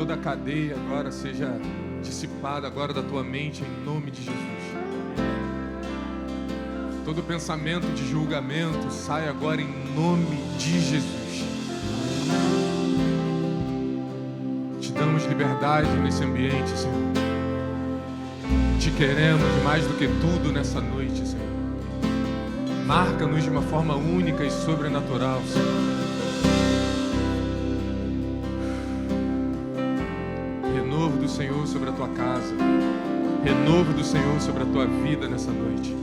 toda a cadeia agora seja dissipada agora da tua mente em nome de Jesus. Todo pensamento de julgamento sai agora em nome de Jesus. Te damos liberdade nesse ambiente, Senhor. Te queremos mais do que tudo nessa noite, Senhor. Marca-nos de uma forma única e sobrenatural, Senhor. Renovo do Senhor sobre a tua casa. Renovo do Senhor sobre a tua vida nessa noite.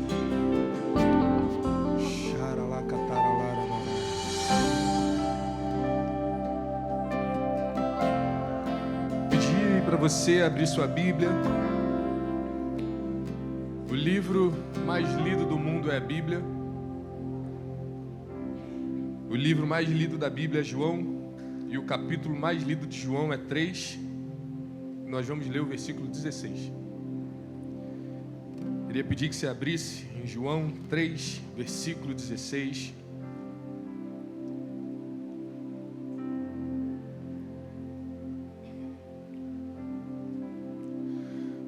Pedi para você abrir sua Bíblia. O livro mais lido do mundo é a Bíblia. O livro mais lido da Bíblia é João. E o capítulo mais lido de João é 3. Nós vamos ler o versículo 16. Queria pedir que você abrisse em João 3, versículo 16.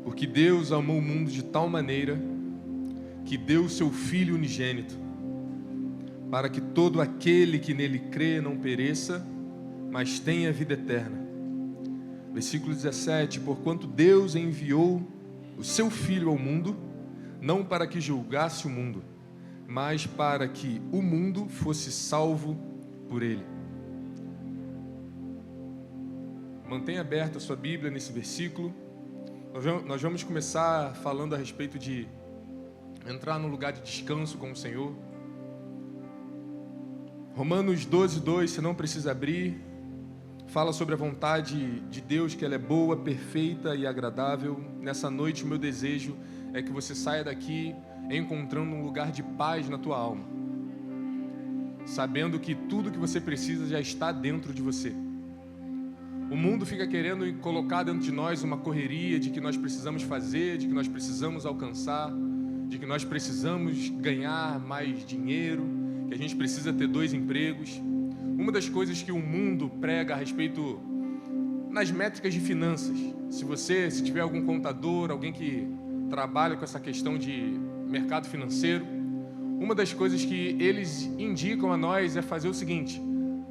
Porque Deus amou o mundo de tal maneira que deu o seu Filho unigênito, para que todo aquele que nele crê não pereça, mas tenha vida eterna. Versículo 17: porquanto Deus enviou o seu Filho ao mundo, não para que julgasse o mundo, mas para que o mundo fosse salvo por ele. Mantenha aberta a sua Bíblia nesse versículo. Nós vamos começar falando a respeito de entrar num lugar de descanso com o Senhor. Romanos 12, 2, você não precisa abrir. Fala sobre a vontade de Deus, que ela é boa, perfeita e agradável. Nessa noite o meu desejo é que você saia daqui encontrando um lugar de paz na tua alma, sabendo que tudo que você precisa já está dentro de você. O mundo fica querendo colocar dentro de nós uma correria de que nós precisamos fazer, de que nós precisamos alcançar, de que nós precisamos ganhar mais dinheiro, que a gente precisa ter 2 empregos. Uma das coisas que o mundo prega a respeito nas métricas de finanças, se tiver algum contador, alguém que trabalha com essa questão de mercado financeiro, uma das coisas que eles indicam a nós é fazer o seguinte: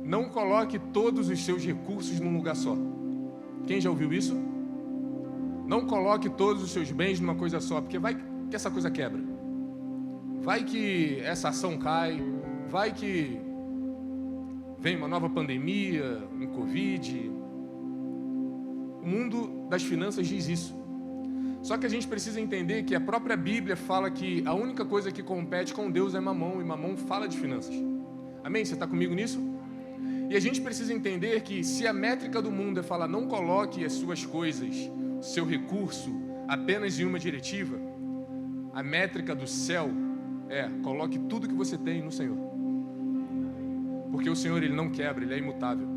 não coloque todos os seus recursos num lugar só. Quem já ouviu isso? Não coloque todos os seus bens numa coisa só, porque vai que essa coisa quebra. Vai que essa ação cai, vai que vem uma nova pandemia, um Covid. O mundo das finanças diz isso. Só que a gente precisa entender que a própria Bíblia fala que a única coisa que compete com Deus é Mamon, e Mamon fala de finanças. Amém? Você está comigo nisso? E a gente precisa entender que se a métrica do mundo é falar não coloque as suas coisas, seu recurso, apenas em uma diretiva, a métrica do céu é coloque tudo que você tem no Senhor. Porque o Senhor, Ele não quebra, Ele é imutável.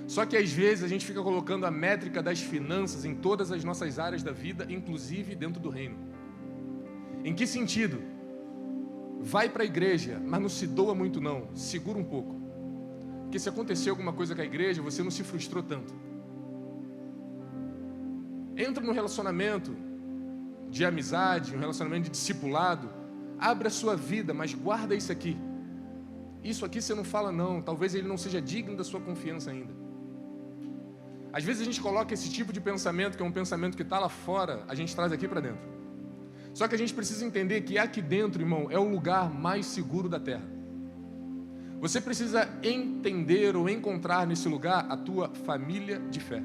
Só que às vezes a gente fica colocando a métrica das finanças em todas as nossas áreas da vida, inclusive dentro do reino. Em que sentido? Vai para a igreja, mas não se doa muito não, segura um pouco. Porque se acontecer alguma coisa com a igreja, você não se frustrou tanto. Entra num relacionamento de amizade, um relacionamento de discipulado, abre a sua vida, mas guarda isso aqui. Isso aqui você não fala não, talvez ele não seja digno da sua confiança ainda. Às vezes a gente coloca esse tipo de pensamento, que é um pensamento que está lá fora, a gente traz aqui para dentro. Só que a gente precisa entender que aqui dentro, irmão, é o lugar mais seguro da terra. Você precisa entender ou encontrar nesse lugar a tua família de fé.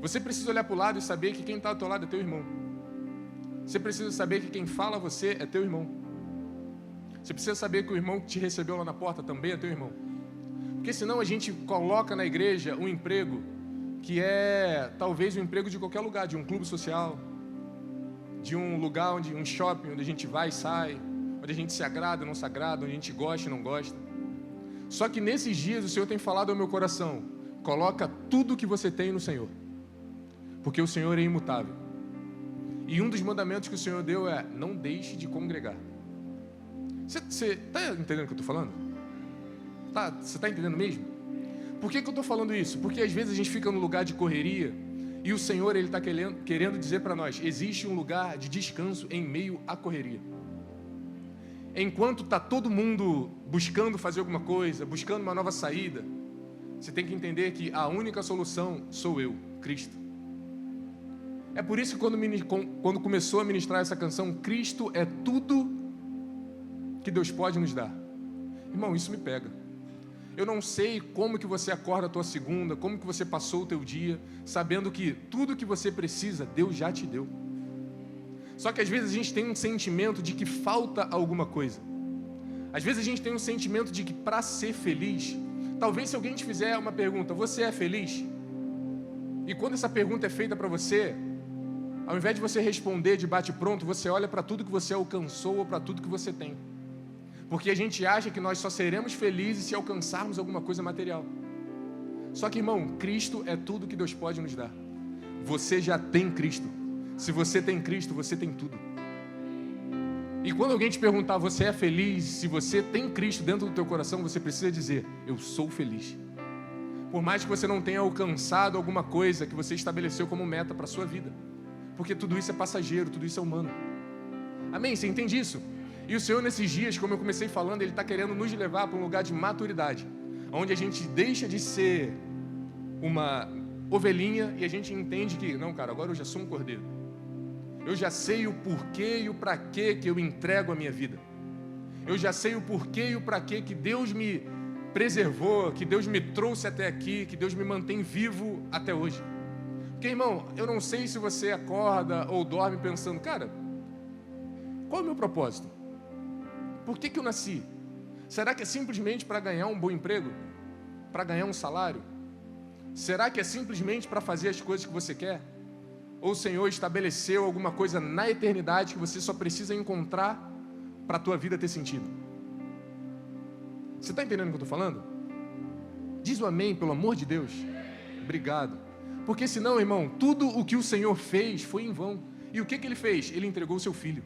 Você precisa olhar para o lado e saber que quem está ao teu lado é teu irmão. Você precisa saber que quem fala a você é teu irmão. Você precisa saber que o irmão que te recebeu lá na porta também é teu irmão. Porque senão a gente coloca na igreja um emprego que é talvez um emprego de qualquer lugar, de um clube social, de um lugar, um shopping, onde a gente vai e sai, onde a gente se agrada, não se agrada, onde a gente gosta e não gosta. Só que nesses dias o Senhor tem falado ao meu coração: coloca tudo que você tem no Senhor, porque o Senhor é imutável. E um dos mandamentos que o Senhor deu é: não deixe de congregar. Você está entendendo o que eu estou falando? Você está entendendo mesmo? Por que eu estou falando isso? Porque às vezes a gente fica no lugar de correria e o Senhor, Ele está querendo dizer para nós, existe um lugar de descanso em meio à correria. Enquanto está todo mundo buscando fazer alguma coisa, buscando uma nova saída, você tem que entender que a única solução sou eu, Cristo. É por isso que quando começou a ministrar essa canção, Cristo é tudo que Deus pode nos dar. Irmão, isso me pega. Eu não sei como que você acorda a tua segunda, como que você passou o teu dia, sabendo que tudo que você precisa, Deus já te deu. Só que às vezes a gente tem um sentimento de que falta alguma coisa. Às vezes a gente tem um sentimento de que para ser feliz, talvez se alguém te fizer uma pergunta, você é feliz? E quando essa pergunta é feita para você, ao invés de você responder de bate-pronto, você olha para tudo que você alcançou ou para tudo que você tem. Porque a gente acha que nós só seremos felizes se alcançarmos alguma coisa material. Só que, irmão, Cristo é tudo que Deus pode nos dar. Você já tem Cristo. Se você tem Cristo, você tem tudo. E quando alguém te perguntar, você é feliz? Se você tem Cristo dentro do teu coração, você precisa dizer, eu sou feliz. Por mais que você não tenha alcançado alguma coisa que você estabeleceu como meta para a sua vida. Porque tudo isso é passageiro, tudo isso é humano. Amém? Você entende isso? E o Senhor, nesses dias, como eu comecei falando, Ele está querendo nos levar para um lugar de maturidade, onde a gente deixa de ser uma ovelhinha e a gente entende que, não, cara, agora eu já sou um cordeiro. Eu já sei o porquê e o para quê que eu entrego a minha vida. Eu já sei o porquê e o para quê que Deus me preservou, que Deus me trouxe até aqui, que Deus me mantém vivo até hoje. Porque, irmão, eu não sei se você acorda ou dorme pensando, cara, qual é o meu propósito? Por que eu nasci? Será que é simplesmente para ganhar um bom emprego? Para ganhar um salário? Será que é simplesmente para fazer as coisas que você quer? Ou o Senhor estabeleceu alguma coisa na eternidade que você só precisa encontrar para a tua vida ter sentido? Você está entendendo o que eu estou falando? Diz o amém, pelo amor de Deus. Obrigado. Porque senão, irmão, tudo o que o Senhor fez foi em vão. E o que Ele fez? Ele entregou o seu Filho.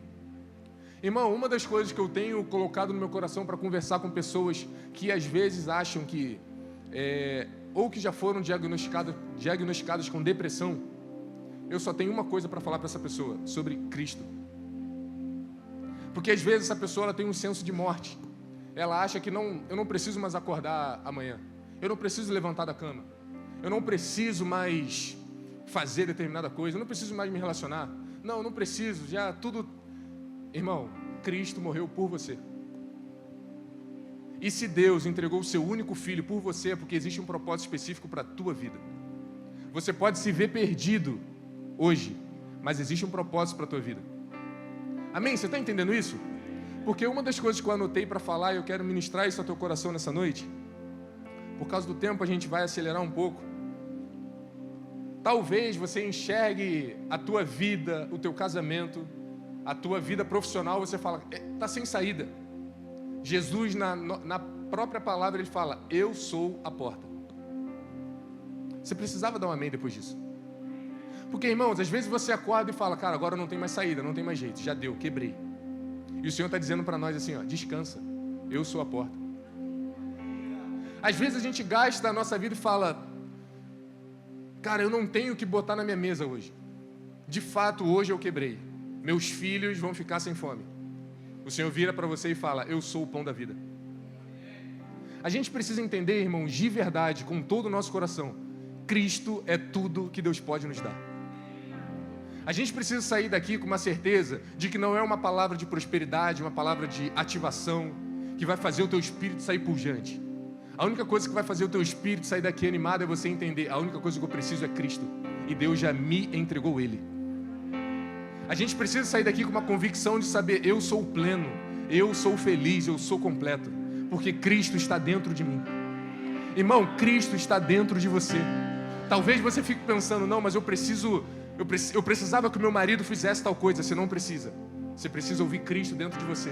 Irmão, uma das coisas que eu tenho colocado no meu coração para conversar com pessoas que às vezes acham que, ou que já foram diagnosticadas com depressão, eu só tenho uma coisa para falar para essa pessoa, sobre Cristo. Porque às vezes essa pessoa ela tem um senso de morte. Ela acha que eu não preciso mais acordar amanhã. Eu não preciso levantar da cama. Eu não preciso mais fazer determinada coisa. Eu não preciso mais me relacionar. Não, eu não preciso, já tudo... Irmão, Cristo morreu por você. E se Deus entregou o seu único filho por você, é porque existe um propósito específico para a tua vida. Você pode se ver perdido hoje, mas existe um propósito para a tua vida. Amém? Você está entendendo isso? Porque uma das coisas que eu anotei para falar, e eu quero ministrar isso ao teu coração nessa noite, por causa do tempo a gente vai acelerar um pouco. Talvez você enxergue a tua vida, o teu casamento, a tua vida profissional, você fala, está sem saída. Jesus, na própria palavra, Ele fala, eu sou a porta. Você precisava dar um amém depois disso. Porque, irmãos, às vezes você acorda e fala, cara, agora não tem mais saída, não tem mais jeito, já deu, quebrei. E o Senhor está dizendo para nós assim, ó, descansa, eu sou a porta. Às vezes a gente gasta a nossa vida e fala, cara, eu não tenho o que botar na minha mesa hoje. De fato, hoje eu quebrei. Meus filhos vão ficar sem fome. O Senhor vira para você e fala, eu sou o pão da vida. A gente precisa entender, irmãos, de verdade, com todo o nosso coração, Cristo é tudo que Deus pode nos dar. A gente precisa sair daqui com uma certeza de que não é uma palavra de prosperidade, uma palavra de ativação, que vai fazer o teu espírito sair pujante. A única coisa que vai fazer o teu espírito sair daqui animado é você entender, a única coisa que eu preciso é Cristo. E Deus já me entregou Ele. A gente precisa sair daqui com uma convicção de saber, eu sou pleno, eu sou feliz, eu sou completo, porque Cristo está dentro de mim. Irmão, Cristo está dentro de você. Talvez você fique pensando, não, mas eu precisava que o meu marido fizesse tal coisa. Você não precisa. Você precisa ouvir Cristo dentro de você.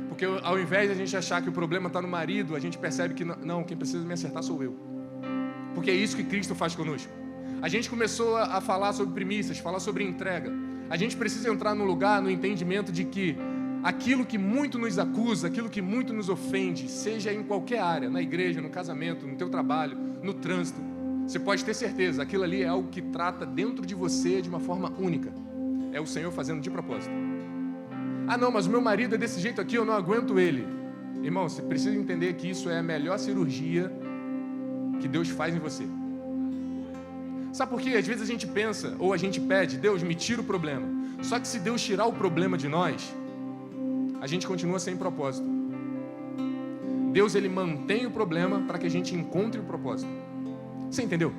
Porque ao invés de a gente achar que o problema está no marido, a gente percebe que não, quem precisa me acertar sou eu. Porque é isso que Cristo faz conosco. A gente começou a falar sobre primícias, falar sobre entrega. A gente precisa entrar num lugar, no entendimento de que aquilo que muito nos acusa, aquilo que muito nos ofende, seja em qualquer área, na igreja, no casamento, no teu trabalho, no trânsito, você pode ter certeza, aquilo ali é algo que trata dentro de você de uma forma única. É o Senhor fazendo de propósito. Ah não, mas o meu marido é desse jeito aqui, eu não aguento ele. Irmão, você precisa entender que isso é a melhor cirurgia que Deus faz em você. Sabe por quê? Às vezes a gente pensa, ou a gente pede, Deus, me tira o problema. Só que se Deus tirar o problema de nós, a gente continua sem propósito. Deus, ele mantém o problema para que a gente encontre o propósito. Você entendeu?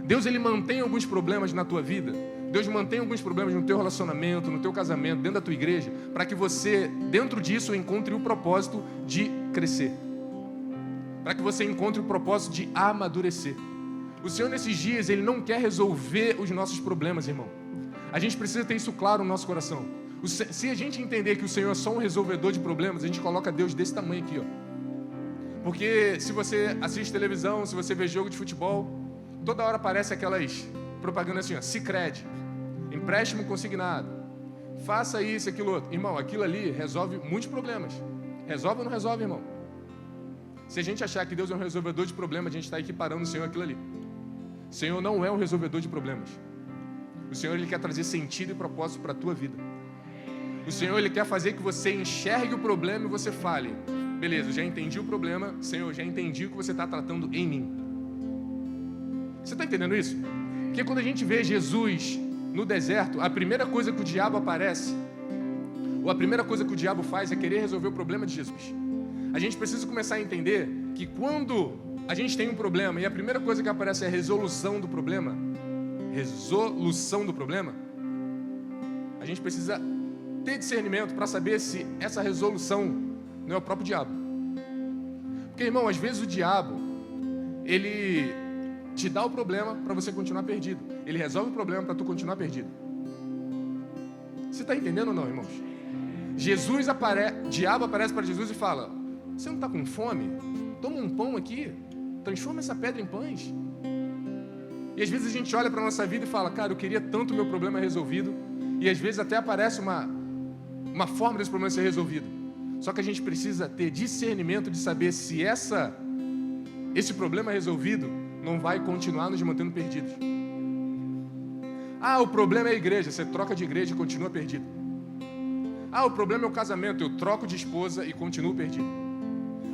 Deus, ele mantém alguns problemas na tua vida. Deus mantém alguns problemas no teu relacionamento, no teu casamento, dentro da tua igreja, para que você, dentro disso, encontre o propósito de crescer. Para que você encontre o propósito de amadurecer. O Senhor, nesses dias, ele não quer resolver os nossos problemas, irmão. A gente precisa ter isso claro no nosso coração. Se a gente entender que o Senhor é só um resolvedor de problemas, a gente coloca Deus desse tamanho aqui, ó. Porque se você assiste televisão, se você vê jogo de futebol, toda hora aparece aquelas propagandas assim, ó, Sicredi, empréstimo consignado, faça isso, aquilo outro. Irmão, aquilo ali resolve muitos problemas. Resolve ou não resolve, irmão? Se a gente achar que Deus é um resolvedor de problemas, a gente está equiparando o Senhor àquilo ali. O Senhor não é um resolvedor de problemas. O Senhor, ele quer trazer sentido e propósito para a tua vida. O Senhor, ele quer fazer que você enxergue o problema e você fale, beleza, eu já entendi o problema, Senhor, eu já entendi o que você está tratando em mim. Você está entendendo isso? Porque quando a gente vê Jesus no deserto, a primeira coisa que o diabo aparece, ou a primeira coisa que o diabo faz é querer resolver o problema de Jesus. A gente precisa começar a entender que quando a gente tem um problema e a primeira coisa que aparece é a resolução do problema, a gente precisa ter discernimento para saber se essa resolução não é o próprio diabo. Porque, irmão, às vezes o diabo, ele te dá o problema para você continuar perdido. Ele resolve o problema para tu continuar perdido. Você está entendendo ou não, irmãos? Diabo aparece para Jesus e fala, você não está com fome? Toma um pão aqui, transforma essa pedra em pães. E às vezes a gente olha para a nossa vida e fala, cara, eu queria tanto o meu problema resolvido. E às vezes até aparece uma forma desse problema ser resolvido. Só que a gente precisa ter discernimento de saber se esse problema resolvido não vai continuar nos mantendo perdidos. Ah, o problema é a igreja. Você troca de igreja e continua perdido. Ah, o problema é o casamento. Eu troco de esposa e continuo perdido.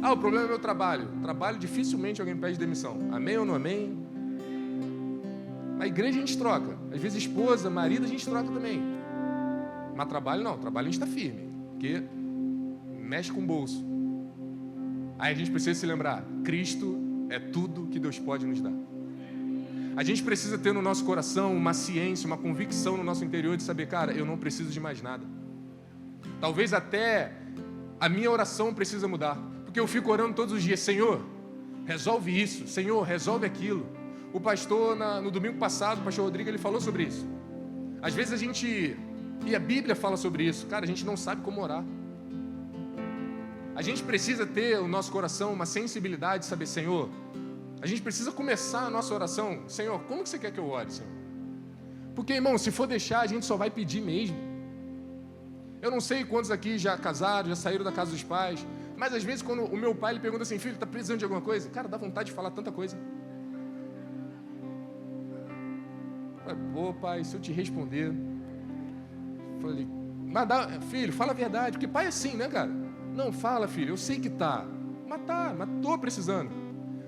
Ah, o problema é o meu trabalho. Trabalho, dificilmente alguém pede demissão. Amém ou não amém? A igreja a gente troca. Às vezes esposa, marido a gente troca também. Mas trabalho não. Trabalho a gente está firme. Porque mexe com o bolso. Aí a gente precisa se lembrar. Cristo é tudo que Deus pode nos dar. A gente precisa ter no nosso coração uma ciência, uma convicção no nosso interior de saber, cara, eu não preciso de mais nada. Talvez até a minha oração precisa mudar. Porque eu fico orando todos os dias, Senhor, resolve isso. Senhor, resolve aquilo. O pastor, no domingo passado, o pastor Rodrigo, ele falou sobre isso. Às vezes e a Bíblia fala sobre isso. Cara, a gente não sabe como orar. A gente precisa ter no nosso coração uma sensibilidade de saber, Senhor, a gente precisa começar a nossa oração. Senhor, como que você quer que eu ore, Senhor? Porque, irmão, se for deixar, a gente só vai pedir mesmo. Eu não sei quantos aqui já casaram, já saíram da casa dos pais, mas às vezes quando o meu pai ele pergunta assim, filho, tá precisando de alguma coisa? Cara, dá vontade de falar tanta coisa. Pô, pai, se eu te responder... Falei, mas filho, fala a verdade, porque pai é assim, né, cara? Não, fala, filho, eu sei que tá, mas tô precisando.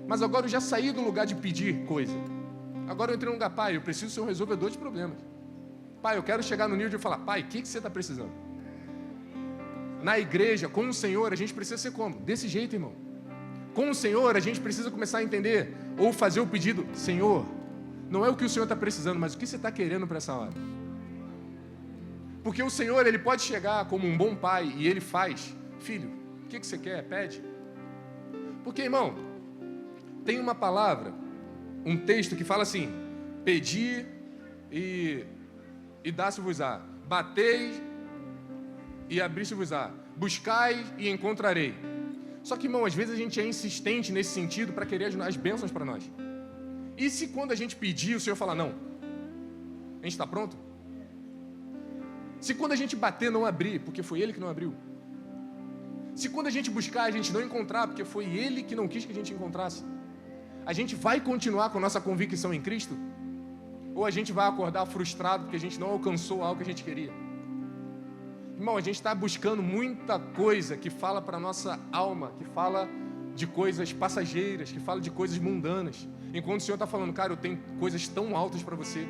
Mas agora eu já saí do lugar de pedir coisa. Agora eu entrei num lugar, pai, eu preciso ser um resolvedor de problemas. Pai, eu quero chegar no nível de falar, pai, o que você está precisando? Na igreja, com o Senhor, a gente precisa ser como? Desse jeito, irmão. Com o Senhor, a gente precisa começar a entender, ou fazer o pedido, Senhor, não é o que o Senhor está precisando, mas o que você está querendo para essa hora. Porque o Senhor, ele pode chegar como um bom pai, e ele faz, filho, o que você quer? Pede. Porque, irmão, tem uma palavra, um texto que fala assim, pedi e dá-se-vos-á, batei e abri-se-vos-á, buscai e encontrarei. Só que, irmão, às vezes a gente é insistente nesse sentido para querer as bênçãos para nós. E se quando a gente pedir, o Senhor falar, não, a gente está pronto? Se quando a gente bater não abrir, porque foi Ele que não abriu. Se quando a gente buscar a gente não encontrar, porque foi Ele que não quis que a gente encontrasse. A gente vai continuar com a nossa convicção em Cristo? Ou a gente vai acordar frustrado porque a gente não alcançou algo que a gente queria? Irmão, a gente está buscando muita coisa que fala para a nossa alma, que fala de coisas passageiras, que fala de coisas mundanas. Enquanto o Senhor está falando, cara, eu tenho coisas tão altas para você.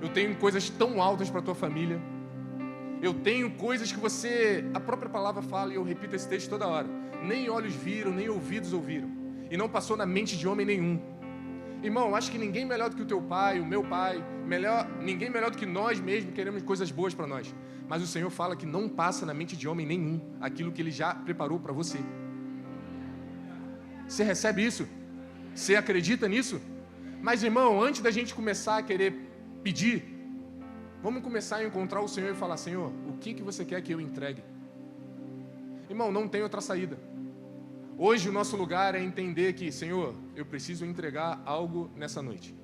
Eu tenho coisas tão altas para a tua família. Eu tenho coisas que você... A própria palavra fala, e eu repito esse texto toda hora. Nem olhos viram, nem ouvidos ouviram. E não passou na mente de homem nenhum. Irmão, acho que ninguém melhor do que o teu pai, o meu pai, ninguém melhor do que nós mesmos queremos coisas boas para nós. Mas o Senhor fala que não passa na mente de homem nenhum aquilo que Ele já preparou para você. Você recebe isso? Você acredita nisso? Mas, irmão, antes da gente começar a querer pedir, vamos começar a encontrar o Senhor e falar, Senhor, o que você quer que eu entregue? Irmão, não tem outra saída. Hoje o nosso lugar é entender que, Senhor, eu preciso entregar algo nessa noite.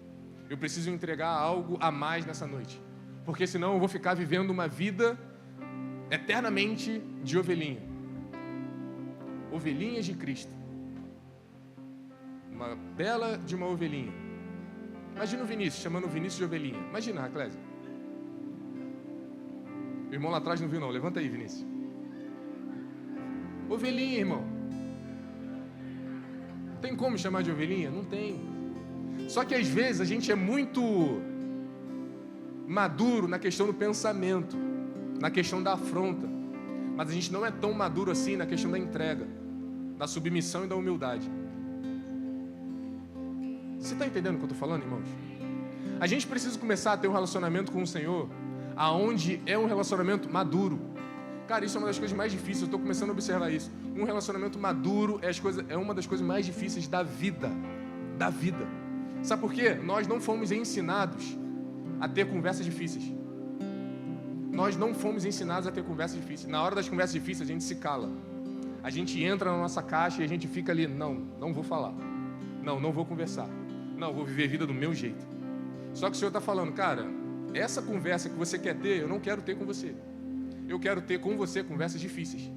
Eu preciso entregar algo a mais nessa noite. Porque senão eu vou ficar vivendo uma vida eternamente de ovelhinha. Ovelhinhas de Cristo. Uma bela de uma ovelhinha. Imagina o Vinícius, chamando o Vinícius de ovelhinha. Imagina, Raclésia. O irmão lá atrás não viu não, levanta aí, Vinícius. Ovelhinha, irmão. Tem como chamar de ovelhinha? Não tem. Só que às vezes a gente é muito maduro na questão do pensamento, na questão da afronta, mas a gente não é tão maduro assim na questão da entrega, da submissão e da humildade. Você está entendendo o que eu estou falando, irmãos? A gente precisa começar a ter um relacionamento com o Senhor, aonde é um relacionamento maduro. Cara, isso é uma das coisas mais difíceis, eu estou começando a observar isso. Um relacionamento maduro é uma das coisas mais difíceis da vida. Da vida. Sabe por quê? Nós não fomos ensinados a ter conversas difíceis. Nós não fomos ensinados a ter conversas difíceis. Na hora das conversas difíceis, a gente se cala. A gente entra na nossa caixa e a gente fica ali, não vou falar. Não vou conversar. Não, vou viver a vida do meu jeito. Só que o Senhor está falando, cara, essa conversa que você quer ter, eu não quero ter com você. Eu quero ter com você conversas difíceis.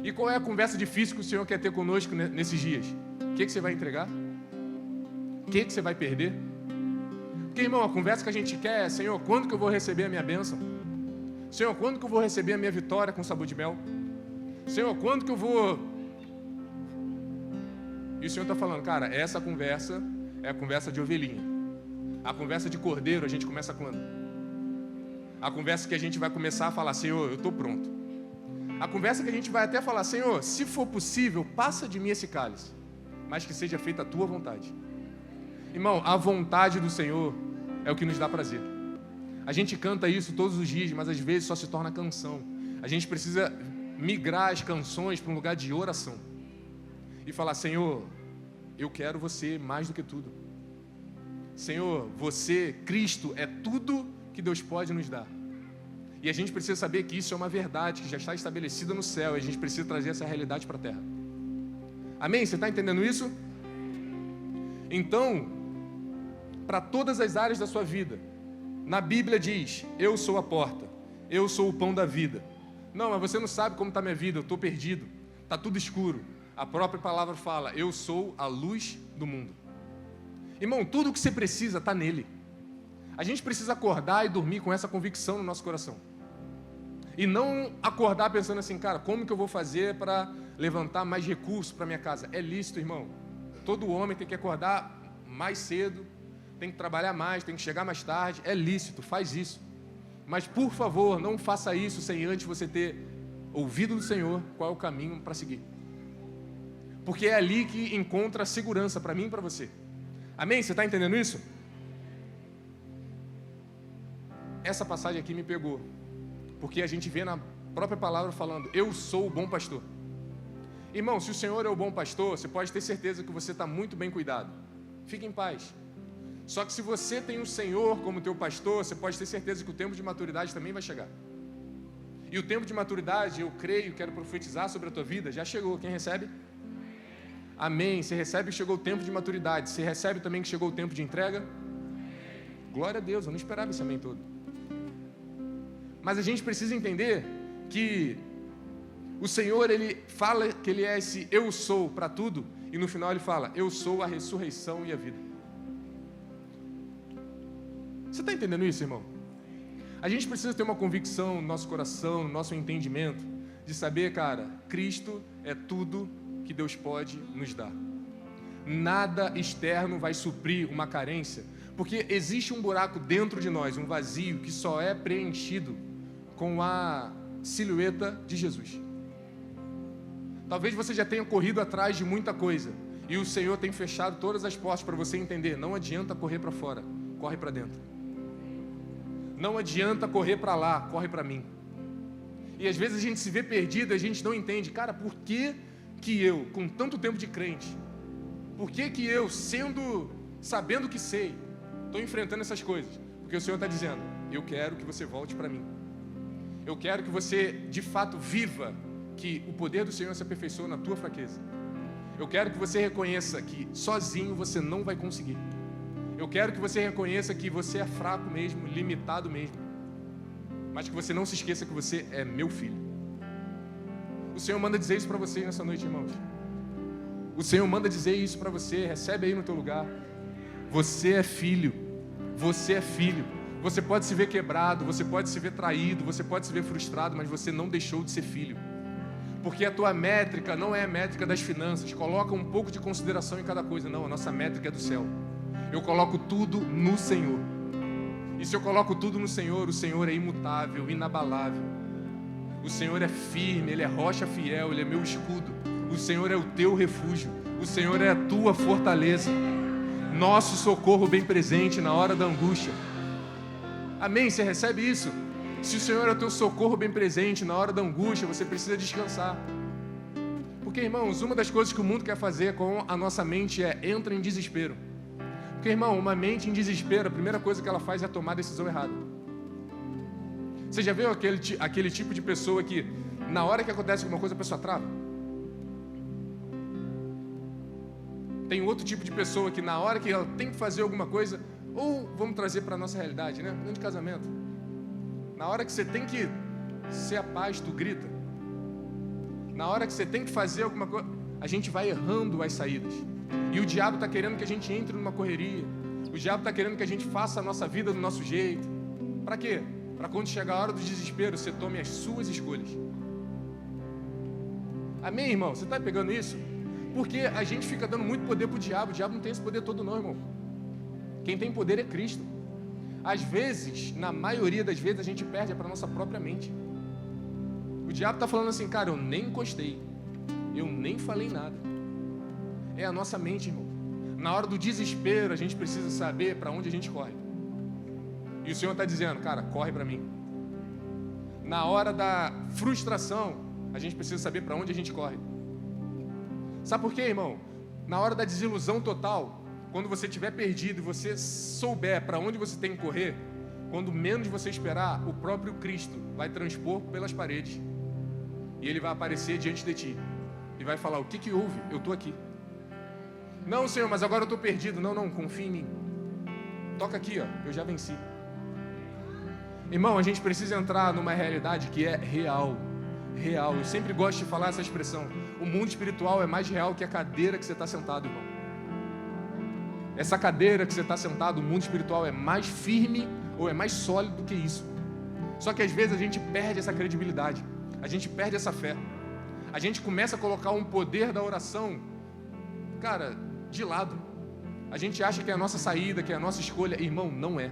E qual é a conversa difícil que o Senhor quer ter conosco nesses dias? O que você vai entregar? O que você vai perder? Porque, irmão, a conversa que a gente quer é, Senhor, quando que eu vou receber a minha bênção? Senhor, quando que eu vou receber a minha vitória com sabor de mel? Senhor, quando que eu vou... E o Senhor está falando, cara, essa conversa é a conversa de ovelhinha. A conversa de cordeiro a gente começa quando? A conversa que a gente vai começar a falar, Senhor, eu estou pronto. A conversa que a gente vai até falar, Senhor, se for possível, passa de mim esse cálice, mas que seja feita a tua vontade. Irmão, a vontade do Senhor é o que nos dá prazer. A gente canta isso todos os dias, mas às vezes só se torna canção. A gente precisa migrar as canções para um lugar de oração e falar, Senhor, eu quero você mais do que tudo. Senhor, você, Cristo, é tudo que Deus pode nos dar. E a gente precisa saber que isso é uma verdade que já está estabelecida no céu e a gente precisa trazer essa realidade para a terra. Amém? Você está entendendo isso? Então, para todas as áreas da sua vida, na Bíblia diz, eu sou a porta, eu sou o pão da vida. Não, mas você não sabe como está a minha vida, eu estou perdido, está tudo escuro. A própria palavra fala, eu sou a luz do mundo. Irmão, tudo o que você precisa está nele. A gente precisa acordar e dormir com essa convicção no nosso coração. E não acordar pensando assim, cara, como que eu vou fazer para levantar mais recursos para minha casa? É lícito, irmão. Todo homem tem que acordar mais cedo, tem que trabalhar mais, tem que chegar mais tarde. É lícito, faz isso. Mas, por favor, não faça isso sem antes você ter ouvido do Senhor qual é o caminho para seguir. Porque é ali que encontra a segurança para mim e para você. Amém? Você está entendendo isso? Essa passagem aqui me pegou, porque a gente vê na própria palavra falando, eu sou o bom pastor. Irmão, se o Senhor é o bom pastor, você pode ter certeza que você está muito bem cuidado. Fique em paz. Só que se você tem o Senhor como teu pastor, você pode ter certeza que o tempo de maturidade também vai chegar. E o tempo de maturidade, eu creio, quero profetizar sobre a tua vida, já chegou. Quem recebe? Amém. Você recebe que chegou o tempo de maturidade. Você recebe também que chegou o tempo de entrega? Glória a Deus, eu não esperava esse amém todo. Mas a gente precisa entender que o Senhor, Ele fala que Ele é esse eu sou para tudo, e no final Ele fala, eu sou a ressurreição e a vida. Você está entendendo isso, irmão? A gente precisa ter uma convicção no nosso coração, no nosso entendimento, de saber, cara, Cristo é tudo que Deus pode nos dar. Nada externo vai suprir uma carência, porque existe um buraco dentro de nós, um vazio, que só é preenchido com a silhueta de Jesus. Talvez você já tenha corrido atrás de muita coisa, e o Senhor tem fechado todas as portas para você entender, não adianta correr para fora, corre para dentro. Não adianta correr para lá, corre para mim. E às vezes a gente se vê perdido, a gente não entende, cara, por que eu, com tanto tempo de crente, por que eu, sabendo que sei, estou enfrentando essas coisas? Porque o Senhor está dizendo, eu quero que você volte para mim. Eu quero que você, de fato, viva que o poder do Senhor se aperfeiçoa na tua fraqueza. Eu quero que você reconheça que sozinho você não vai conseguir. Eu quero que você reconheça que você é fraco mesmo, limitado mesmo. Mas que você não se esqueça que você é meu filho. O Senhor manda dizer isso para vocês nessa noite, irmãos. O Senhor manda dizer isso para você, recebe aí no teu lugar. Você é filho, você é filho. Você pode se ver quebrado, você pode se ver traído, você pode se ver frustrado, mas você não deixou de ser filho. Porque a tua métrica não é a métrica das finanças, coloca um pouco de consideração em cada coisa. Não, a nossa métrica é do céu. Eu coloco tudo no Senhor. E se eu coloco tudo no Senhor, o Senhor é imutável, inabalável. O Senhor é firme, Ele é rocha fiel, Ele é meu escudo. O Senhor é o teu refúgio. O Senhor é a tua fortaleza. Nosso socorro bem presente na hora da angústia. Amém? Você recebe isso? Se o Senhor é o teu socorro bem presente na hora da angústia, você precisa descansar. Porque, irmãos, uma das coisas que o mundo quer fazer com a nossa mente é entra em desespero. Porque, irmão, uma mente em desespero, a primeira coisa que ela faz é tomar a decisão errada. Você já viu aquele tipo de pessoa que, na hora que acontece alguma coisa, a pessoa trava? Tem outro tipo de pessoa que, na hora que ela tem que fazer alguma coisa, ou vamos trazer para a nossa realidade, né? Dentro de casamento. Na hora que você tem que ser a paz, tu grita. Na hora que você tem que fazer alguma coisa, a gente vai errando as saídas. E o diabo está querendo que a gente entre numa correria. O diabo está querendo que a gente faça a nossa vida do nosso jeito. Para quê? Para quando chegar a hora do desespero, você tome as suas escolhas. Amém, irmão? Você está pegando isso? Porque a gente fica dando muito poder para o diabo. O diabo não tem esse poder todo não, irmão. Quem tem poder é Cristo. Às vezes, na maioria das vezes, a gente perde para a nossa própria mente. O diabo está falando assim, cara, eu nem encostei. Eu nem falei nada. É a nossa mente, irmão. Na hora do desespero, a gente precisa saber para onde a gente corre. E o Senhor está dizendo, cara, corre para mim. Na hora da frustração, a gente precisa saber para onde a gente corre. Sabe por quê, irmão? Na hora da desilusão total, quando você estiver perdido e você souber para onde você tem que correr, quando menos você esperar, o próprio Cristo vai transpor pelas paredes. E Ele vai aparecer diante de ti. E vai falar, o que houve? Eu estou aqui. Não, Senhor, mas agora eu estou perdido. Não, confia em mim. Toca aqui, ó, eu já venci. Irmão, a gente precisa entrar numa realidade que é real. Real. Eu sempre gosto de falar essa expressão. O mundo espiritual é mais real que a cadeira que você está sentado, irmão. Essa cadeira que você está sentado, o mundo espiritual é mais firme ou é mais sólido do que isso. Só que às vezes a gente perde essa credibilidade. A gente perde essa fé. A gente começa a colocar um poder da oração, cara, de lado. A gente acha que é a nossa saída, que é a nossa escolha. Irmão, não é.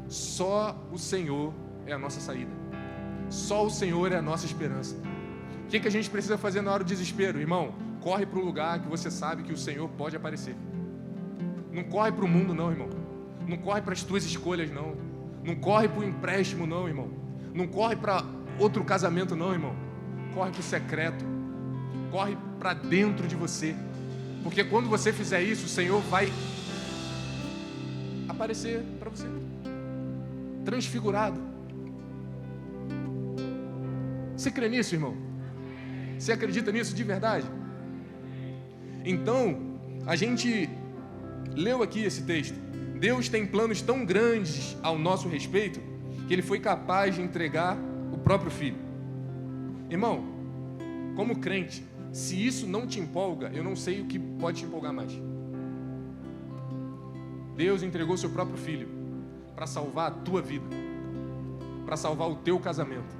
Só o Senhor é a nossa saída. Só o Senhor é a nossa esperança. O que a gente precisa fazer na hora do desespero? Irmão, corre para o lugar que você sabe que o Senhor pode aparecer. Não corre para o mundo não, irmão. Não corre para as tuas escolhas não. Não corre para o empréstimo não, irmão. Não corre para outro casamento não, irmão. Corre para o secreto. Corre para dentro de você. Porque quando você fizer isso, o Senhor vai aparecer para você. Transfigurado. Você crê nisso, irmão? Você acredita nisso de verdade? Então, a gente leu aqui esse texto. Deus tem planos tão grandes ao nosso respeito que ele foi capaz de entregar o próprio filho. Irmão, como crente, se isso não te empolga, eu não sei o que pode te empolgar mais. Deus entregou seu próprio filho para salvar a tua vida, para salvar o teu casamento.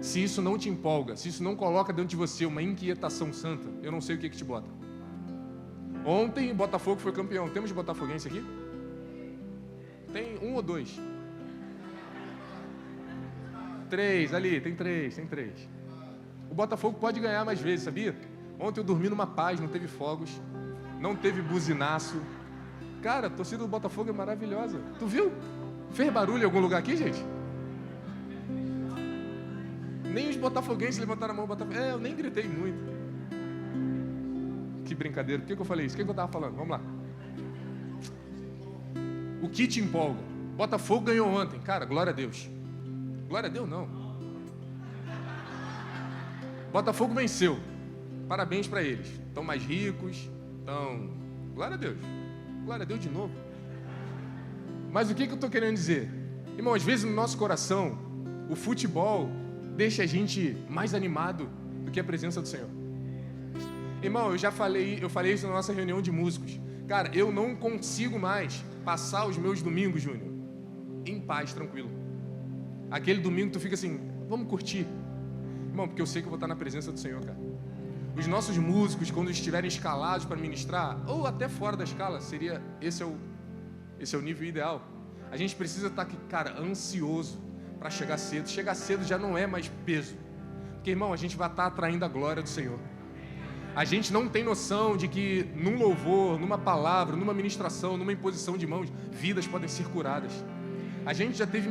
Se isso não te empolga, se isso não coloca dentro de você uma inquietação santa, eu não sei o que te bota. Ontem o Botafogo foi campeão. Temos botafoguense aqui? Tem um ou dois? 3 ali, tem três. O Botafogo pode ganhar mais vezes, sabia? Ontem eu dormi numa paz, não teve fogos, não teve buzinaço. Cara, a torcida do Botafogo é maravilhosa. Tu viu? Fez barulho em algum lugar aqui, gente? Nem os botafoguenses levantaram a mão. Eu nem gritei muito. Que brincadeira. Por que eu falei isso? O que eu estava falando? Vamos lá. O que te empolga? Botafogo ganhou ontem. Cara, glória a Deus. Glória a Deus, não. Botafogo venceu. Parabéns para eles. Estão mais ricos. Glória a Deus. Glória a Deus de novo. Mas o que eu estou querendo dizer? Irmão, às vezes no nosso coração, o futebol deixa a gente mais animado do que a presença do Senhor. Irmão, eu falei isso na nossa reunião de músicos. Cara, eu não consigo mais passar os meus domingos, Júnior, em paz, tranquilo. Aquele domingo tu fica assim, vamos curtir. Irmão, porque eu sei que eu vou estar na presença do Senhor, cara. Os nossos músicos, quando estiverem escalados para ministrar, ou até fora da escala, esse é o nível ideal. A gente precisa estar aqui, cara, ansioso para chegar cedo. Chegar cedo já não é mais peso. Porque, irmão, a gente vai estar atraindo a glória do Senhor. A gente não tem noção de que num louvor, numa palavra, numa ministração, numa imposição de mãos, vidas podem ser curadas. A gente já teve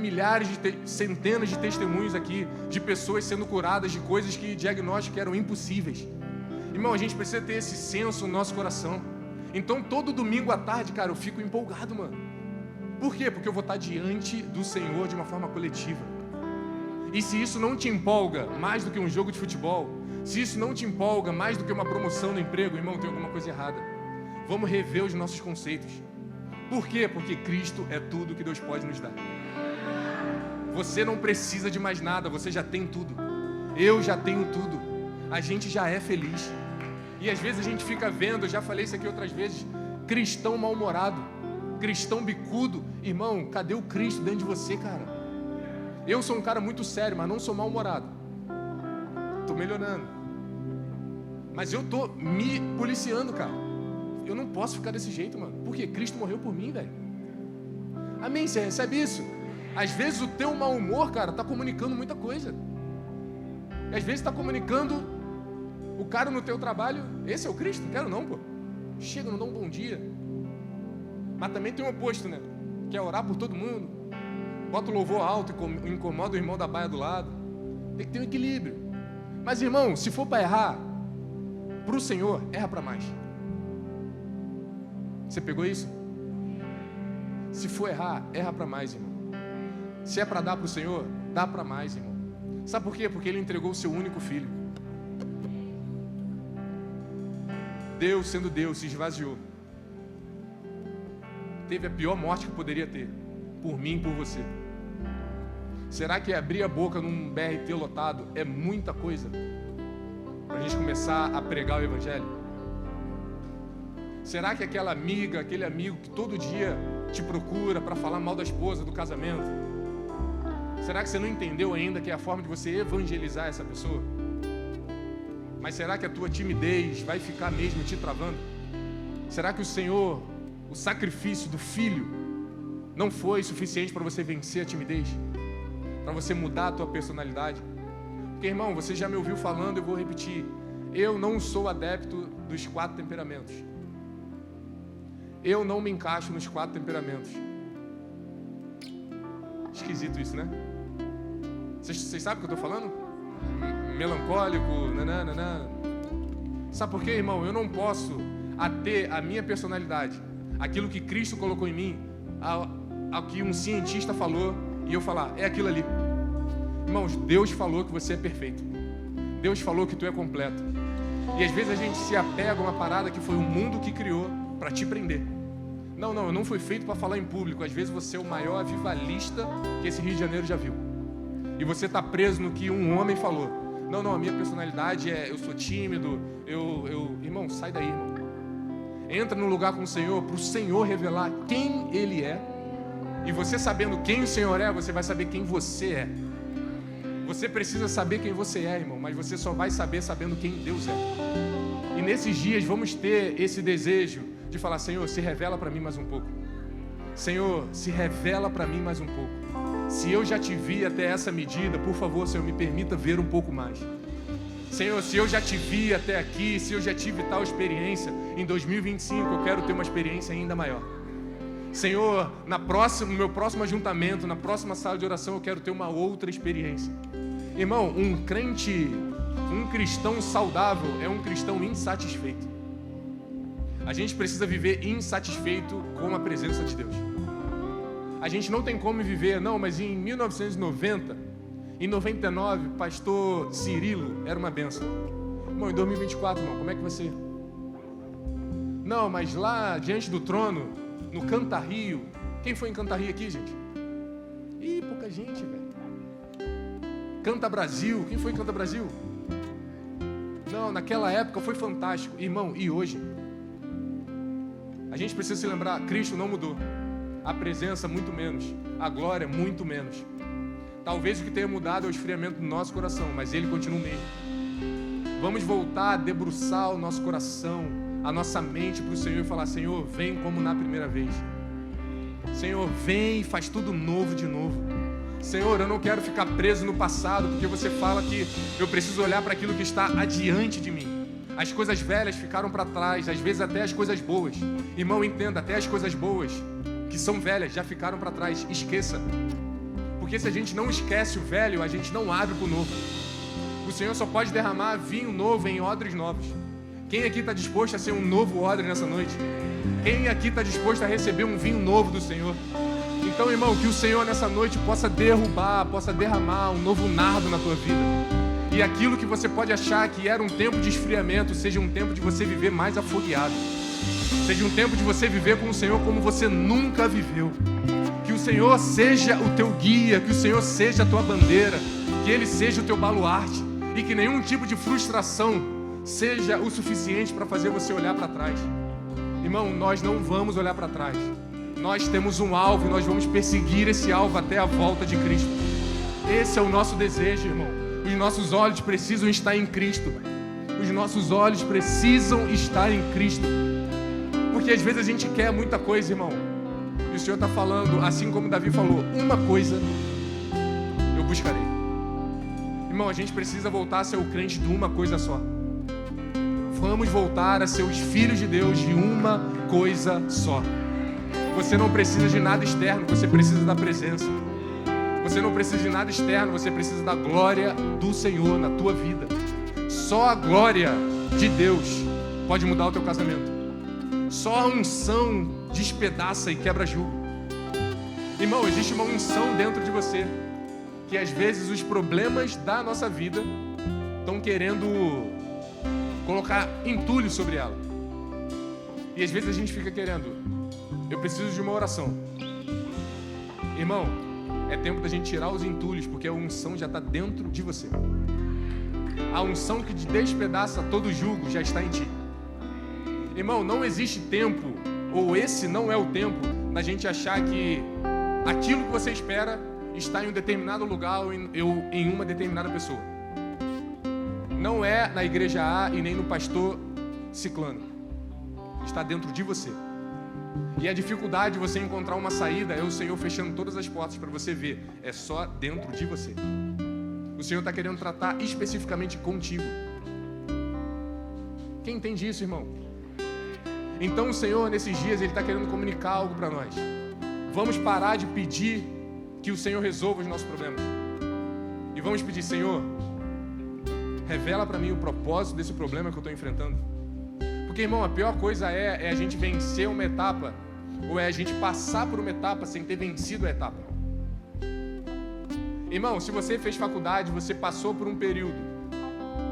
centenas de testemunhos aqui de pessoas sendo curadas de coisas que diagnósticos eram impossíveis. Irmão, a gente precisa ter esse senso no nosso coração. Então, todo domingo à tarde, cara, eu fico empolgado, mano. Por quê? Porque eu vou estar diante do Senhor de uma forma coletiva. E se isso não te empolga mais do que um jogo de futebol, se isso não te empolga mais do que uma promoção no emprego, irmão, tem alguma coisa errada. Vamos rever os nossos conceitos. Por quê? Porque Cristo é tudo que Deus pode nos dar. Você não precisa de mais nada, você já tem tudo. Eu já tenho tudo. A gente já é feliz. E às vezes a gente fica vendo, eu já falei isso aqui outras vezes, cristão mal-humorado, cristão bicudo. Irmão, cadê o Cristo dentro de você, cara? Eu sou um cara muito sério, mas não sou mal-humorado. Tô melhorando. Mas eu tô me policiando, cara. Eu não posso ficar desse jeito, mano. Porque Cristo morreu por mim, velho. Amém? Você recebe isso? Às vezes o teu mau humor, cara, tá comunicando muita coisa. Às vezes tá comunicando o cara no teu trabalho. Esse é o Cristo? Não quero não, pô. Chega, não dá um bom dia. Mas também tem o oposto, né? Quer orar por todo mundo. Bota o louvor alto e incomoda o irmão da baia do lado. Tem que ter um equilíbrio. Mas, irmão, se for para errar, para o Senhor, erra para mais. Você pegou isso? Se for errar, erra para mais, irmão. Se é para dar para o Senhor, dá para mais, irmão. Sabe por quê? Porque Ele entregou o seu único filho. Deus, sendo Deus, se esvaziou. Teve a pior morte que poderia ter. Por mim e por você. Será que abrir a boca num BRT lotado é muita coisa para a gente começar a pregar o Evangelho? Será que aquela amiga, aquele amigo que todo dia te procura para falar mal da esposa, do casamento, será que você não entendeu ainda que é a forma de você evangelizar essa pessoa? Mas será que a tua timidez vai ficar mesmo te travando? Será que o Senhor, o sacrifício do Filho, não foi suficiente para você vencer a timidez? Para você mudar a tua personalidade? Porque, irmão, você já me ouviu falando, eu vou repetir. Eu não sou adepto dos 4 temperamentos. Eu não me encaixo nos 4 temperamentos. Esquisito isso, né? Vocês sabem o que eu estou falando? Melancólico, nananana. Sabe por quê, irmão? Eu não posso ter a minha personalidade, aquilo que Cristo colocou em mim, ao que um cientista falou, e eu falar, é aquilo ali. Irmãos, Deus falou que você é perfeito. Deus falou que tu é completo. E às vezes a gente se apega a uma parada que foi o mundo que criou para te prender. Não, eu não fui feito para falar em público. Às vezes você é o maior avivalista que esse Rio de Janeiro já viu. E você está preso no que um homem falou. Não, a minha personalidade é, eu sou tímido, Irmão, sai daí, irmão. Entra no lugar com o Senhor, para o Senhor revelar quem Ele é. E você sabendo quem o Senhor é, você vai saber quem você é. Você precisa saber quem você é, irmão, mas você só vai saber sabendo quem Deus é. E nesses dias vamos ter esse desejo de falar: Senhor, se revela para mim mais um pouco. Senhor, se revela para mim mais um pouco. Se eu já te vi até essa medida, por favor, Senhor, me permita ver um pouco mais. Senhor, se eu já te vi até aqui, se eu já tive tal experiência, em 2025 eu quero ter uma experiência ainda maior. Senhor, no meu próximo ajuntamento, na próxima sala de oração, eu quero ter uma outra experiência. Irmão, um cristão saudável é um cristão insatisfeito. A gente precisa viver insatisfeito com a presença de Deus. A gente não tem como viver, mas em 1990, em 99, pastor Cirilo era uma bênção. Irmão, em 2024, irmão, como é que vai ser? Não, mas lá diante do trono, no Canta Rio. Quem foi em Canta Rio aqui, gente? Ih, pouca gente, velho. Canta Brasil. Quem foi em Canta Brasil? Não, naquela época foi fantástico. Irmão, e hoje? A gente precisa se lembrar, Cristo não mudou. A presença muito menos. A glória muito menos. Talvez o que tenha mudado é o esfriamento do nosso coração, mas Ele continua o mesmo. Vamos voltar a debruçar o nosso coração, a nossa mente para o Senhor e falar: Senhor, vem como na primeira vez. Senhor, vem e faz tudo novo de novo. Senhor, eu não quero ficar preso no passado, porque você fala que eu preciso olhar para aquilo que está adiante de mim. As coisas velhas ficaram para trás, às vezes até as coisas boas. Irmão, entenda, até as coisas boas, que são velhas, já ficaram para trás. Esqueça. Porque se a gente não esquece o velho, a gente não abre para o novo. O Senhor só pode derramar vinho novo em odres novos. Quem aqui está disposto a ser um novo odre nessa noite? Quem aqui está disposto a receber um vinho novo do Senhor? Então, irmão, que o Senhor nessa noite possa derramar um novo nardo na tua vida. E aquilo que você pode achar que era um tempo de esfriamento, seja um tempo de você viver mais afogueado. Seja um tempo de você viver com o Senhor como você nunca viveu. Que o Senhor seja o teu guia, que o Senhor seja a tua bandeira, que Ele seja o teu baluarte, e que nenhum tipo de frustração seja o suficiente para fazer você olhar para trás. Irmão, nós não vamos olhar para trás. Nós temos um alvo e nós vamos perseguir esse alvo até a volta de Cristo. Esse é o nosso desejo, irmão. Os nossos olhos precisam estar em Cristo. Os nossos olhos precisam estar em Cristo. Porque às vezes a gente quer muita coisa, irmão. E o Senhor está falando, assim como Davi falou: uma coisa eu buscarei. Irmão, a gente precisa voltar a ser o crente de uma coisa só. Vamos voltar a ser os filhos de Deus de uma coisa só. Você não precisa de nada externo, você precisa da presença. Você não precisa de nada externo, você precisa da glória do Senhor na tua vida. Só a glória de Deus pode mudar o teu casamento. Só a unção despedaça e quebra jugo. Irmão, existe uma unção dentro de você, que às vezes os problemas da nossa vida estão querendo colocar entulho sobre ela. E às vezes a gente fica querendo: eu preciso de uma oração. Irmão, é tempo da gente tirar os entulhos, porque a unção já está dentro de você. A unção que te despedaça todo jugo já está em ti. Irmão, não existe tempo, ou esse não é o tempo, da gente achar que aquilo que você espera está em um determinado lugar ou em uma determinada pessoa. Não é na igreja A e nem no pastor ciclano. Está dentro de você. E a dificuldade de você encontrar uma saída é o Senhor fechando todas as portas para você ver. É só dentro de você. O Senhor está querendo tratar especificamente contigo. Quem entende isso, irmão? Então o Senhor, nesses dias, Ele está querendo comunicar algo para nós. Vamos parar de pedir que o Senhor resolva os nossos problemas. E vamos pedir: Senhor, revela para mim o propósito desse problema que eu estou enfrentando. Porque, irmão, a pior coisa é a gente vencer uma etapa, ou é a gente passar por uma etapa sem ter vencido a etapa. Irmão, se você fez faculdade, você passou por um período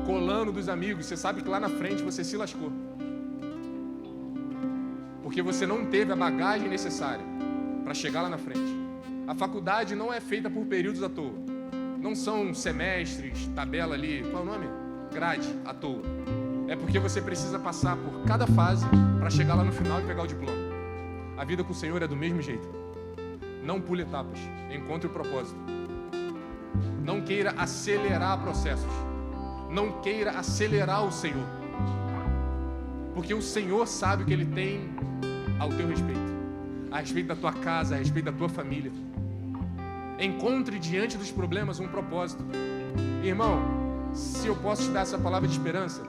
colando dos amigos, você sabe que lá na frente você se lascou. porque você não teve a bagagem necessária para chegar lá na frente. A faculdade não é feita por períodos à toa. Não são semestres, tabela ali, qual é o nome? Grade à toa. É porque você precisa passar por cada fase para chegar lá no final e pegar o diploma. A vida com o Senhor é do mesmo jeito. Não pule etapas, encontre o propósito. Não queira acelerar processos. Não queira acelerar o Senhor. Porque o Senhor sabe o que Ele tem ao teu respeito. A respeito da tua casa, a respeito da tua família. Encontre diante dos problemas um propósito. Irmão, se eu posso te dar essa palavra de esperança,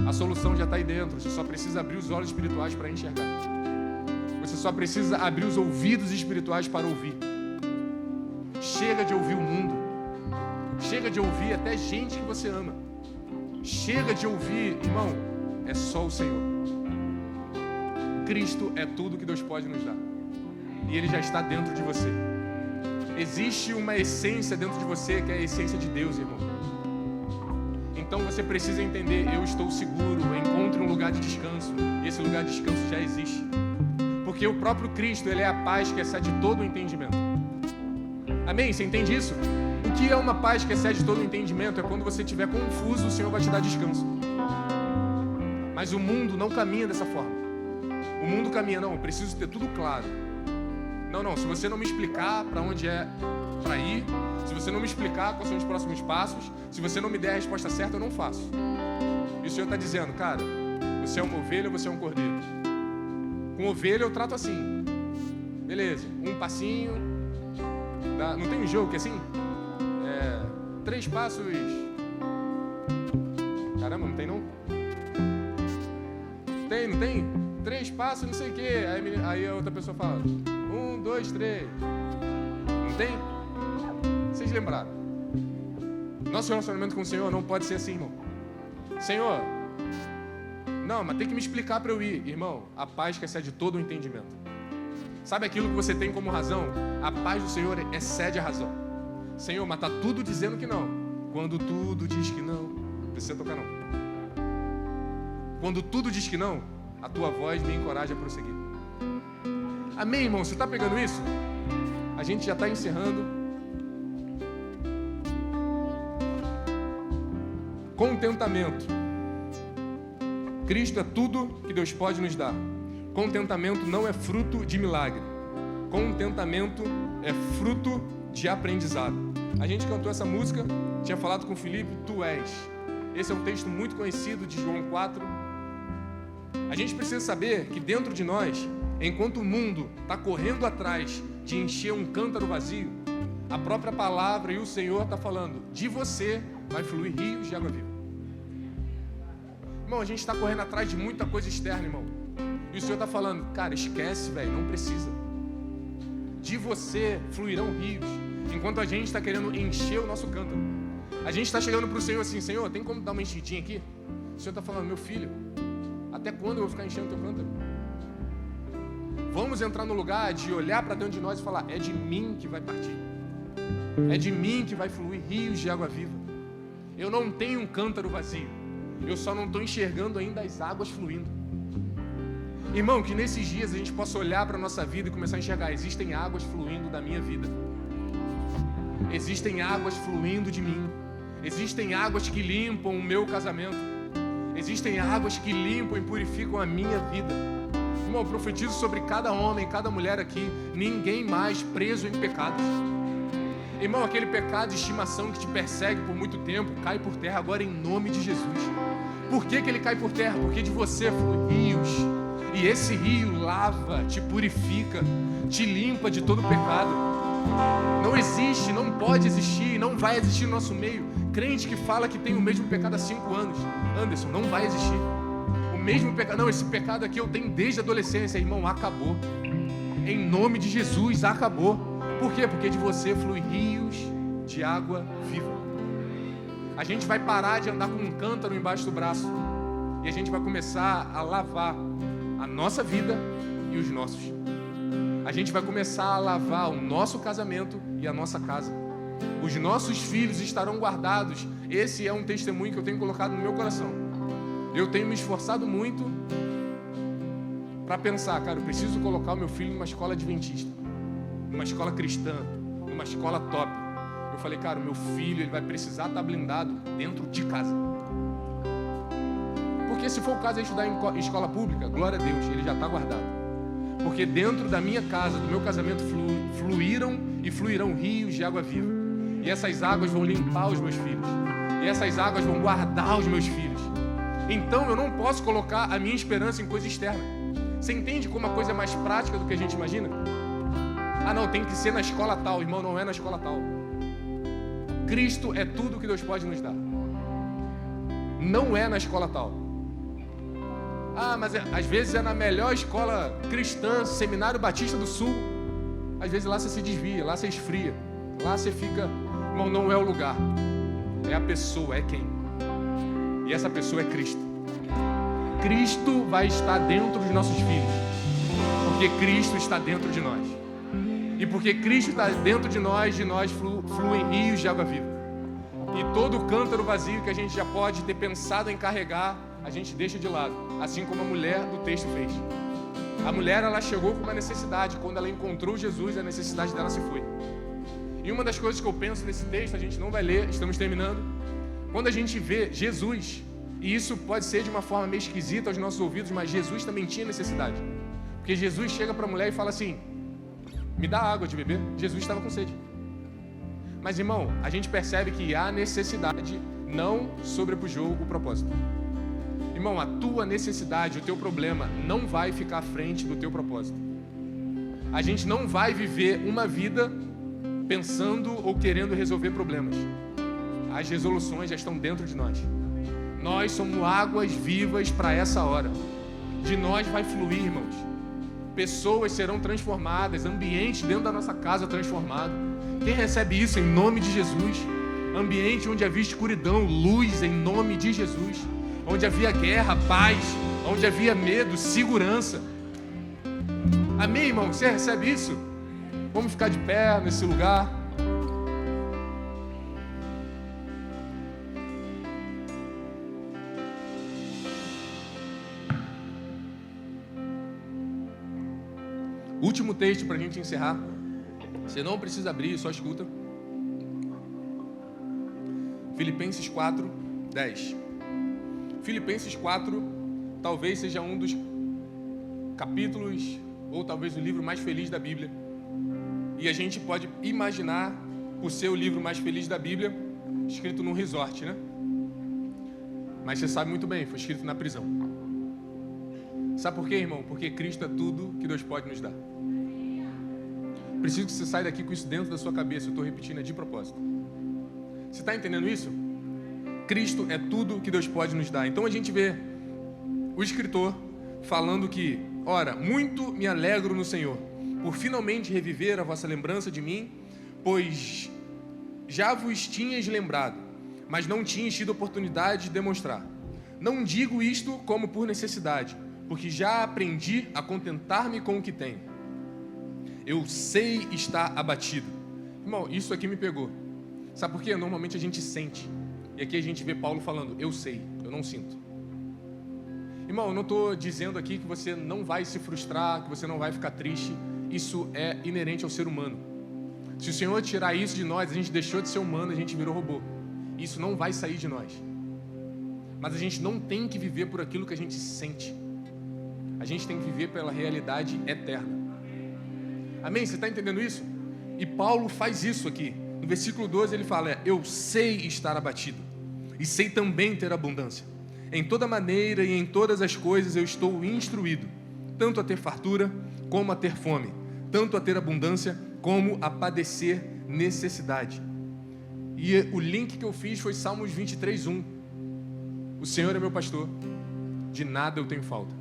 a solução já está aí dentro. Você só precisa abrir os olhos espirituais para enxergar. Você só precisa abrir os ouvidos espirituais para ouvir. Chega de ouvir o mundo. Chega de ouvir até gente que você ama. Chega de ouvir, irmão, é só o Senhor. Cristo é tudo que Deus pode nos dar. E Ele já está dentro de você. Existe uma essência dentro de você que é a essência de Deus, irmão. Então você precisa entender, eu estou seguro, encontre um lugar de descanso. E esse lugar de descanso já existe. Porque o próprio Cristo, Ele é a paz que excede todo o entendimento. Amém? Você entende isso? O que é uma paz que excede todo o entendimento? É quando você estiver confuso, o Senhor vai te dar descanso. Mas o mundo não caminha dessa forma. O mundo caminha, não, eu preciso ter tudo claro. Não, se você não me explicar para onde é para ir, se você não me explicar quais são os próximos passos, se você não me der a resposta certa, eu não faço. E o Senhor está dizendo, cara, você é uma ovelha, você é um cordeiro. Com ovelha eu trato assim. Beleza, um passinho. Não tem um jogo que é assim? 3 passos. Caramba, não tem não? Tem, não tem? 3 passos, não sei o quê. Aí a outra pessoa fala 1, 2, 3. Não tem? Vocês lembraram? Nosso relacionamento com o Senhor não pode ser assim, irmão. Senhor, não, mas tem que me explicar para eu ir. Irmão, a paz que excede todo o entendimento. Sabe aquilo que você tem como razão? A paz do Senhor excede a razão. Senhor, mas está tudo dizendo que não. Quando tudo diz que não, não precisa tocar não. Quando tudo diz que não, a tua voz me encoraja a prosseguir. Amém, irmão? Você está pegando isso? A gente já está encerrando. Contentamento. Cristo é tudo que Deus pode nos dar. Contentamento não é fruto de milagre. Contentamento é fruto de aprendizado. A gente cantou essa música, tinha falado com o Felipe, Tu és. Esse é um texto muito conhecido de João 4. A gente precisa saber que dentro de nós, enquanto o mundo está correndo atrás de encher um cântaro vazio, a própria palavra e o Senhor está falando, de você vai fluir rios de água viva. Irmão, a gente está correndo atrás de muita coisa externa, irmão. E o Senhor está falando, cara, esquece, velho, não precisa. De você fluirão rios. Enquanto a gente está querendo encher o nosso cântaro. A gente está chegando para o Senhor assim, Senhor, tem como dar uma enchidinha aqui? O Senhor está falando, meu filho, até quando eu vou ficar enchendo o teu cântaro? Vamos entrar no lugar de olhar para dentro de nós e falar, é de mim que vai partir. É de mim que vai fluir rios de água viva. Eu não tenho um cântaro vazio. Eu só não estou enxergando ainda as águas fluindo. Irmão, que nesses dias a gente possa olhar para a nossa vida e começar a enxergar, existem águas fluindo da minha vida. Existem águas fluindo de mim. Existem águas que limpam o meu casamento. Existem águas que limpam e purificam a minha vida. Irmão, eu profetizo sobre cada homem, cada mulher aqui, ninguém mais preso em pecados. Irmão, aquele pecado de estimação que te persegue por muito tempo, cai por terra agora em nome de Jesus. Por que ele cai por terra? Porque de você flui rios. E esse rio lava, te purifica, te limpa de todo pecado. Não existe, não pode existir, não vai existir no nosso meio crente que fala que tem o mesmo pecado há 5 anos. Anderson, não vai existir. O mesmo pecado, não, esse pecado aqui eu tenho desde a adolescência, irmão, acabou. Em nome de Jesus, acabou. Por quê? Porque de você flui rios de água viva. A gente vai parar de andar com um cântaro embaixo do braço e a gente vai começar a lavar a nossa vida e os nossos. A gente vai começar a lavar o nosso casamento e a nossa casa. Os nossos filhos estarão guardados. Esse é um testemunho que eu tenho colocado no meu coração. Eu tenho me esforçado muito para pensar, cara, eu preciso colocar o meu filho numa escola adventista, numa escola cristã, numa escola top. Eu falei, cara, o meu filho ele vai precisar estar blindado dentro de casa. Porque se for o caso de estudar em escola pública, glória a Deus, ele já está guardado. Porque dentro da minha casa, do meu casamento, fluíram e fluirão rios de água viva. E essas águas vão limpar os meus filhos. E essas águas vão guardar os meus filhos. Então eu não posso colocar a minha esperança em coisa externa. Você entende como a coisa é mais prática do que a gente imagina? Ah não, tem que ser na escola tal. Irmão, não é na escola tal. Cristo é tudo que Deus pode nos dar. Não é na escola tal. Ah, mas às vezes é na melhor escola cristã, Seminário Batista do Sul. Às vezes lá você se desvia, lá você esfria. Lá você fica... Irmão, não é o lugar. É a pessoa, é quem. E essa pessoa é Cristo. Cristo vai estar dentro dos nossos filhos. Porque Cristo está dentro de nós. E porque Cristo está dentro de nós fluem rios de água viva. E todo o cântaro vazio que a gente já pode ter pensado em carregar, a gente deixa de lado. Assim como a mulher do texto fez. A mulher, ela chegou com uma necessidade. Quando ela encontrou Jesus, a necessidade dela se foi. E uma das coisas que eu penso nesse texto, a gente não vai ler, estamos terminando. Quando a gente vê Jesus, e isso pode ser de uma forma meio esquisita aos nossos ouvidos, mas Jesus também tinha necessidade. Porque Jesus chega para a mulher e fala assim, me dá água de beber. Jesus estava com sede. Mas irmão, a gente percebe que a necessidade não sobrepujou o propósito. Irmão, a tua necessidade, o teu problema não vai ficar à frente do teu propósito. A gente não vai viver uma vida pensando ou querendo resolver problemas. As resoluções já estão dentro de nós. Nós somos águas vivas para essa hora. De nós vai fluir, irmãos. Pessoas serão transformadas, ambientes dentro da nossa casa transformado. Quem recebe isso em nome de Jesus? Ambiente onde havia escuridão, luz em nome de Jesus. Onde havia guerra, paz. Onde havia medo, segurança. Amém, irmão? Você recebe isso? Vamos ficar de pé nesse lugar. Último texto para a gente encerrar. Você não precisa abrir, só escuta. Filipenses 4, 10. Filipenses 4 talvez seja um dos capítulos, ou talvez o livro mais feliz da Bíblia. E a gente pode imaginar, por ser o livro mais feliz da Bíblia, escrito num resort, né? Mas você sabe muito bem, foi escrito na prisão. Sabe por quê, irmão? Porque Cristo é tudo que Deus pode nos dar. Preciso que você saia daqui com isso dentro da sua cabeça. Eu estou repetindo, é de propósito. Você está entendendo isso? Cristo é tudo que Deus pode nos dar. Então a gente vê o escritor falando que, ora, muito me alegro no Senhor, por finalmente reviver a vossa lembrança de mim, pois já vos tinhas lembrado, mas não tinhas tido oportunidade de demonstrar. Não digo isto como por necessidade, porque já aprendi a contentar-me com o que tenho. Eu sei estar abatido. Irmão, isso aqui me pegou. Sabe por quê? Normalmente a gente sente. E aqui a gente vê Paulo falando, eu sei, eu não sinto. Irmão, eu não estou dizendo aqui que você não vai se frustrar, que você não vai ficar triste. Isso é inerente ao ser humano. Se o Senhor tirar isso de nós, a gente deixou de ser humano, a gente virou robô. Isso não vai sair de nós. Mas a gente não tem que viver por aquilo que a gente sente. A gente tem que viver pela realidade eterna. Amém? Você está entendendo isso? E Paulo faz isso aqui. No versículo 12 ele fala, eu sei estar abatido e sei também ter abundância. Em toda maneira e em todas as coisas eu estou instruído, tanto a ter fartura como a ter fome, tanto a ter abundância como a padecer necessidade. E o link que eu fiz foi Salmos 23, 1. O Senhor é meu pastor, de nada eu tenho falta.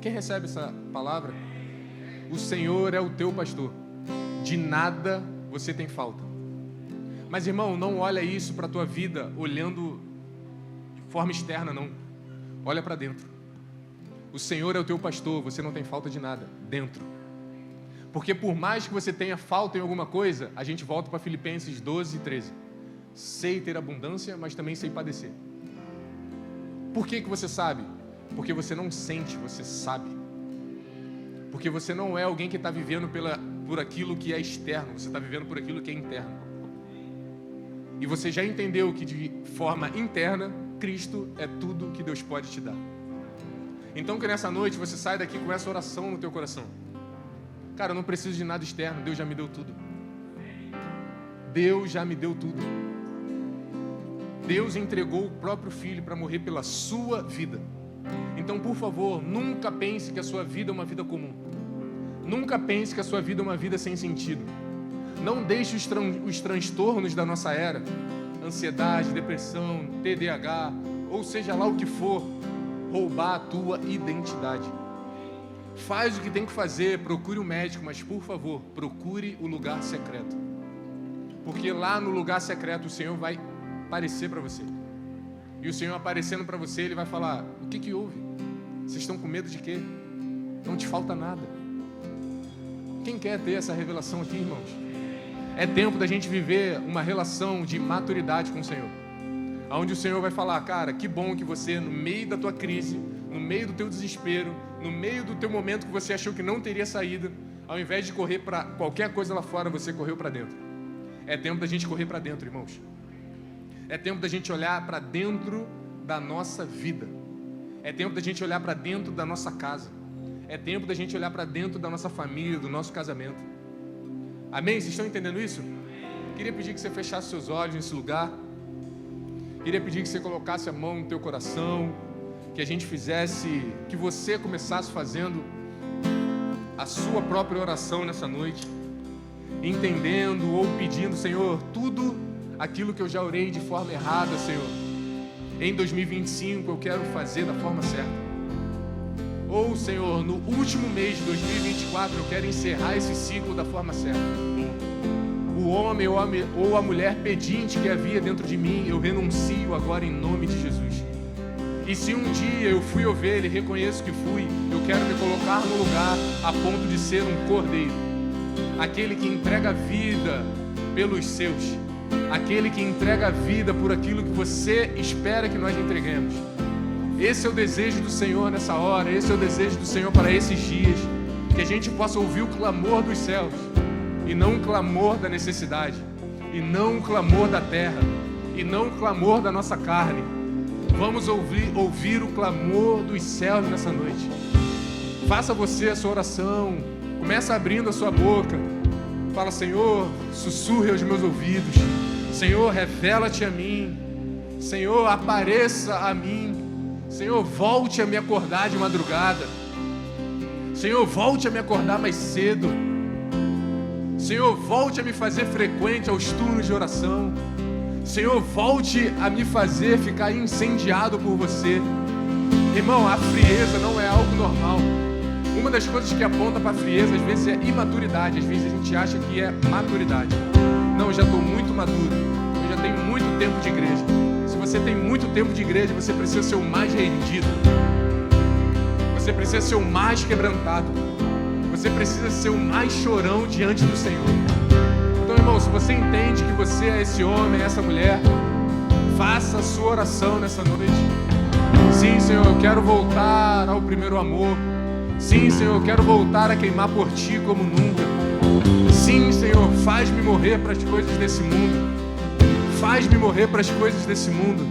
Quem recebe essa palavra? O Senhor é o teu pastor, de nada você tem falta. Mas irmão, não olha isso para a tua vida olhando de forma externa, não. Olha para dentro. O Senhor é o teu pastor, você não tem falta de nada, dentro. Porque por mais que você tenha falta em alguma coisa, a gente volta para Filipenses 12 e 13. Sei ter abundância, mas também sei padecer. Por que você sabe? Porque você não sente, você sabe. Porque você não é alguém que está vivendo por aquilo que é externo, você está vivendo por aquilo que é interno. E você já entendeu que de forma interna, Cristo é tudo que Deus pode te dar. Então que nessa noite você sai daqui com essa oração no teu coração. Cara, eu não preciso de nada externo, Deus já me deu tudo. Deus já me deu tudo. Deus entregou o próprio Filho para morrer pela sua vida. Então, por favor, nunca pense que a sua vida é uma vida comum. Nunca pense que a sua vida é uma vida sem sentido. Não deixe os transtornos da nossa era, ansiedade, depressão, TDAH, ou seja lá o que for, roubar a tua identidade. Faz o que tem que fazer, procure um médico, mas por favor, procure o lugar secreto. Porque lá no lugar secreto o Senhor vai aparecer para você. E o Senhor aparecendo para você, Ele vai falar: o que houve? Vocês estão com medo de quê? Não te falta nada. Quem quer ter essa revelação aqui, irmãos? É tempo da gente viver uma relação de maturidade com o Senhor, onde o Senhor vai falar: cara, que bom que você, no meio da tua crise, no meio do teu desespero, no meio do teu momento que você achou que não teria saída, ao invés de correr para qualquer coisa lá fora, você correu para dentro. É tempo da gente correr para dentro, irmãos. É tempo da gente olhar para dentro da nossa vida. É tempo da gente olhar para dentro da nossa casa. É tempo da gente olhar para dentro da nossa família, do nosso casamento. Amém? Vocês estão entendendo isso? Queria pedir que você fechasse seus olhos nesse lugar. Queria pedir que você colocasse a mão no teu coração, que a gente fizesse, que você começasse fazendo a sua própria oração nessa noite, entendendo ou pedindo: Senhor, tudo aquilo que eu já orei de forma errada, Senhor, em 2025 eu quero fazer da forma certa. Ou, Senhor, no último mês de 2024 eu quero encerrar esse ciclo da forma certa. O homem ou a mulher pedinte que havia dentro de mim, eu renuncio agora em nome de Jesus. E se um dia eu fui ovelha e reconheço que fui, eu quero me colocar no lugar a ponto de ser um cordeiro, aquele que entrega a vida pelos seus, aquele que entrega a vida por aquilo que você espera que nós entreguemos. Esse é o desejo do Senhor nessa hora, esse é o desejo do Senhor para esses dias, que a gente possa ouvir o clamor dos céus, e não o clamor da necessidade, e não o clamor da terra, e não o clamor da nossa carne. Vamos ouvir o clamor dos céus nessa noite. Faça você a sua oração, começa abrindo a sua boca, fala: Senhor, sussurre aos meus ouvidos, Senhor, revela-te a mim, Senhor, apareça a mim, Senhor, volte a me acordar de madrugada, Senhor, volte a me acordar mais cedo, Senhor, volte a me fazer frequente aos turnos de oração, Senhor, volte a me fazer ficar incendiado por você. Irmão, a frieza não é algo normal. Uma das coisas que aponta para a frieza às vezes é imaturidade, às vezes a gente acha que é maturidade. Não, eu já estou muito maduro, eu já tenho muito tempo de igreja. Se você tem muito tempo de igreja, você precisa ser o mais rendido, você precisa ser o mais quebrantado, você precisa ser o mais chorão diante do Senhor. Então, irmão, se você entende que você é esse homem, essa mulher, faça a sua oração nessa noite. Sim, Senhor, eu quero voltar ao primeiro amor. Sim, Senhor, eu quero voltar a queimar por Ti como nunca. Sim, Senhor, faz-me morrer para as coisas desse mundo. Faz-me morrer para as coisas desse mundo.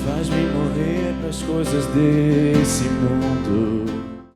Faz-me morrer para as coisas desse mundo.